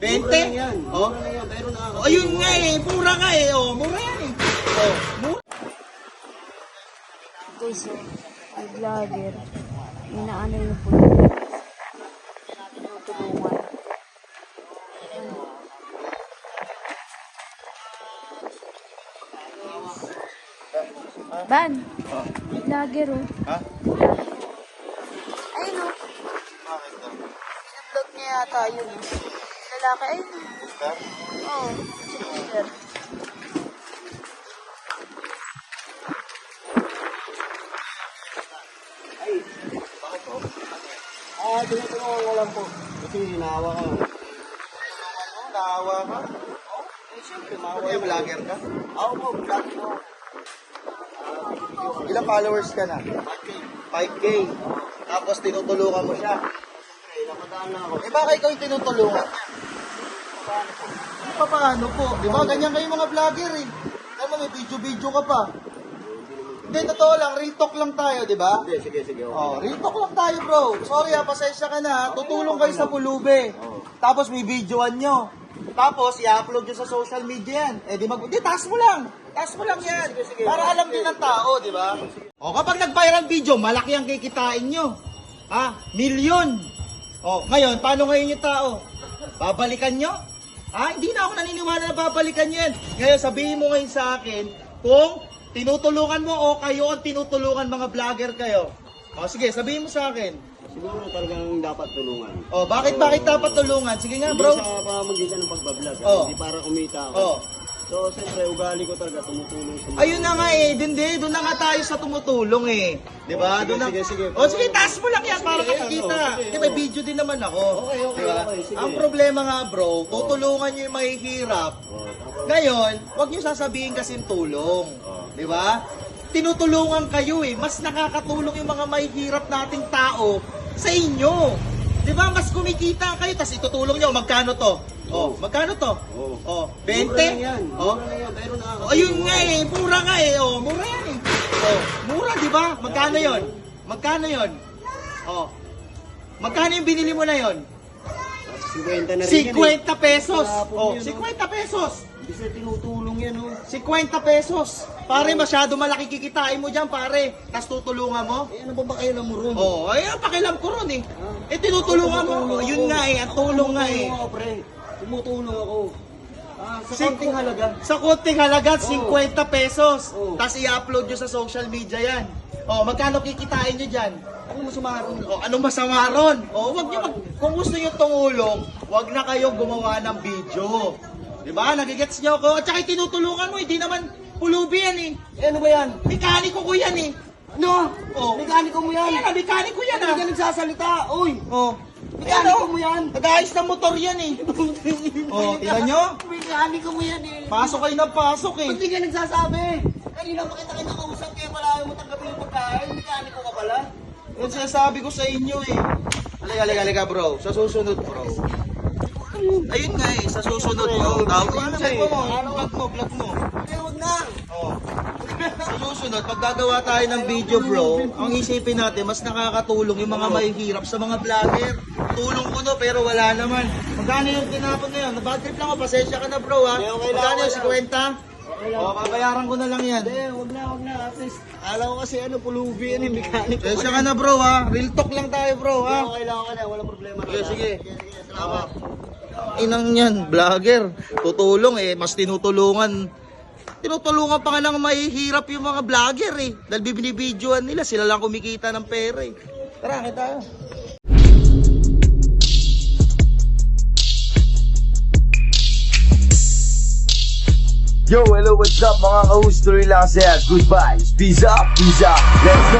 20? Yan. Oh. Mura lang yan. Pero Oh, ayun nga eh, mura nga eh. Oh, mura yan eh. Oh, mura. Guys, so, may vlogger. Inaano yung po. Tinutulungan. Ban, may vlogger oh. Ha? Ayun oh. Bakit daw? Vlog niya yata yun. Lalaki, ayun. Sister? Oo, si Peter. Bakit po? tinutulungan ko lang po. Kasi naawa ka. Tulungan mo, naawa ka? Oh, eh siyempre, maawa yung vlogger ka. Ako po, vlog po. Ilang followers ka na? 5K. Tapos tinutulungan mo siya. Okay, napadaan na ako. Eh baka ikaw yung tinutulungan niya? Paano po? Di ba ganyan kayo mga vlogger eh. Alam mo, may video-video ka pa. Hindi, totoo lang, real talk lang tayo, di ba? Hindi, sige, sige. Okay. Oh, real talk lang tayo, bro. Sorry ha, pasensya ka na ha. Tutulong kayo sa pulube. Tapos may videoan nyo. Tapos i-upload nyo sa social media yan. Eh di taas mo lang. Taas mo lang yan. Para alam din ng tao, di ba? O kapag nag-viral video, malaki ang kikitain nyo. Ha? Milyon. O, ngayon, paano ngayon yung tao? Babalikan nyo? Ha? Hindi na ako naniniwala na babalikan nyo yan. Ngayon, sabihin mo ngayon sa akin kung tinutulungan mo o kayo ang tinutulungan mga vlogger kayo. O sige, sabihin mo sa akin. Siguro talagang dapat tulungan. O, bakit dapat tulungan? Sige nga, bro. Hindi sa pamamagitan ng pagbablog. Oh. Hindi para kumita ako. O. So, siyempre, ugali ko talaga tumutulong sa mga... Ayun na nga eh, doon na nga tayo sa tumutulong eh. 'Di ba? Sige, Doon na. sige, sige. O sige, taas mo lang yan para Sige, makikita. sige, Kasi may video din naman ako. Okay, okay, Diba? okay, sige. Ang problema nga, bro, tutulungan niyo yung mahihirap. Oh, tapos, Ngayon, wag niyo sasabihin kasing tulong. 'Di ba? Tinutulungan kayo eh. Mas nakakatulong yung mga mahihirap nating tao sa inyo. 'Di ba? Mas kumikita kayo tapos itutulong niyo. Magkano to? Oh, magkano to? Oo. Oh, mura lang 20? yan. Oh. Mura lang yan. Pero nakakatulong. Oh, ayun nga eh, mura nga eh. Oh, mura yan eh. Oh, mura 'di ba? Magkano 'yon? Magkano 'yon? Oh. Magkano yung binili mo na 'yon? 50 na rin yan 50 pesos. Wala po Oh, yun, 50 pesos. Hindi sila tinutulong yan, oh. 50 pesos. Pare, masyado malaki kikitain mo diyan, pare. Tapos tutulungan mo? Eh, ano ba kailan mo ron? Oh, ay pakialam ko ron eh. Eh tinutulungan mo. Yun nga eh, ang tulong nga eh. Tumutulong ako, pre. Tumutulong ako. Sa Si- konting halaga. Sa konting halaga, 50 pesos. Oo. Tapos i-upload nyo sa social media yan. Oh, magkano kikitain nyo dyan? Ano masama ron? Oh, anong masama ron? Oh, wag niyo kung gusto niyo tumulong, wag na kayong gumawa ng video. 'Di ba? Nagigets niyo ako. At saka tinutulungan mo, hindi naman pulubi yan eh. Eh, ano ba yan? Mekaniko ko yan eh. Ano? Oh. Mekaniko mo yan. Ayan, mekaniko yan Hindi ah. ka nagsasalita. Uy! Oh. Mekaniko mo yan. Nag-aayos ng motor yan eh. Oh, tingnan nyo. Mekaniko mo yan eh. Pasok kayo ng pasok eh. Ba't di ka nagsasabi? Kanina pa kita kinakausap kaya pala ayaw mo tanggapin yung pagkain. Mekaniko ka pala. Yan sinasabi ko sa inyo eh. Halika bro. Sa susunod bro. Ayun nga eh, sa susunod bro. Tawag ko yung cellphone mo. Vlog mo. Eh, huwag na. Oh. Sa susunod, pag gagawa tayo ng video bro, ang isipin natin, mas nakakatulong yung mga mahihirap sa mga vlogger. Tulong ko no, pero wala naman. Magkano yung tinapon ngayon? Nabad trip lang ako, pasensya ka na bro ha. Okay, okay lang, Magkano yung okay 50? O, babayaran ko na lang yan. Hindi, huwag na. At least, alam ko kasi ano, pulubi yan eh, mekaniko. Pasensya ka na bro ha. Real talk lang tayo bro ha. Okay lang, okay lang. Walang problema. Sige, sige. Salamat. Inang yan, vlogger. Tutulong eh, mas tinutulungan. Tinutulungan pa nga ng mahihirap yung mga vlogger eh. Dahil binibidyoan nila, sila lang kumikita ng pera eh. Tara, kita tayo. Yo, hello, what's up mga ka-host? Tuloy lang sa'yo. Goodbye. Peace up, let's go.